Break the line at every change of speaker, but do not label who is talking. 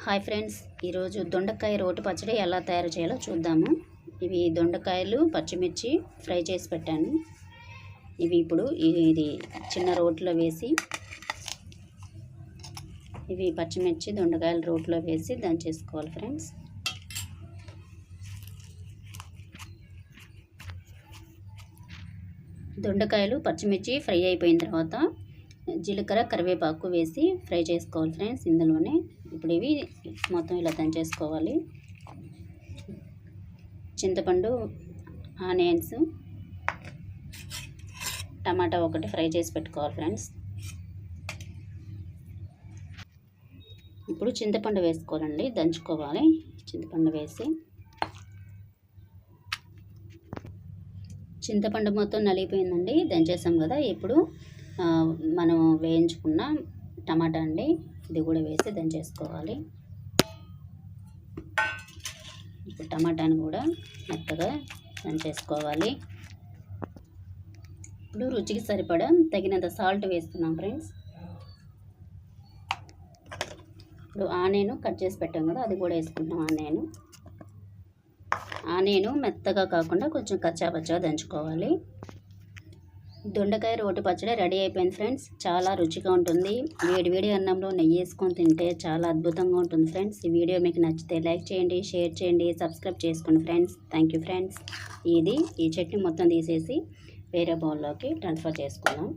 Hi friends, ఈరోజు దొండకాయ రోటి పచ్చడి ఎలా తయారు చేయాలో చూద్దాము. ఇవి దొండకాయలు పచ్చిమిర్చి ఫ్రై చేసి పెట్టాను. ఇవి ఇప్పుడు ఇది చిన్న రోట్లో వేసి ఇవి పచ్చిమిర్చి దొండకాయలు రోట్లో వేసి దంచేసుకోవాలి ఫ్రెండ్స్. దొండకాయలు పచ్చిమిర్చి ఫ్రై అయిపోయిన తర్వాత జీలకర్ర కరివేపాకు వేసి ఫ్రై చేసుకోవాలి ఫ్రెండ్స్. ఇందులోనే ఇప్పుడు ఇవి మొత్తం ఇలా దంచేసుకోవాలి. చింతపండు, ఆనియన్స్, టమాటా ఒకటి ఫ్రై చేసి పెట్టుకోవాలి ఫ్రెండ్స్. ఇప్పుడు చింతపండు వేసుకోవాలండి, దంచుకోవాలి. చింతపండు వేసి చింతపండు మొత్తం నలిగిపోయిందండి, దంచేసాం కదా. ఇప్పుడు మనం వేయించుకున్న టమాటా అండి, ఇది కూడా వేసి దంచేసుకోవాలి. ఇప్పుడు టమాటాని కూడా మెత్తగా దంచేసుకోవాలి. ఇప్పుడు రుచికి సరిపడా తగినంత సాల్ట్ వేస్తున్నాం ఫ్రెండ్స్. ఇప్పుడు ఆనియన్ కట్ చేసి పెట్టాం కదా, అది కూడా వేసుకుంటున్నాం. ఆనియన్ మెత్తగా కాకుండా కొంచెం కచ్చాపచ్చగా దంచుకోవాలి. దొండకాయ రోటి పచ్చడి రెడీ అయిపోయింది ఫ్రెండ్స్. చాలా రుచిగా ఉంటుంది. వేడి అన్నంలో నెయ్యి వేసుకొని తింటే చాలా అద్భుతంగా ఉంటుంది ఫ్రెండ్స్. ఈ వీడియో మీకు నచ్చితే లైక్ చేయండి, షేర్ చేయండి, సబ్స్క్రైబ్ చేసుకోండి ఫ్రెండ్స్. Thank you friends. ఈ చట్నీ మొత్తం తీసేసి వేరే బౌల్లోకి ట్రాన్స్ఫర్ చేసుకుందాం.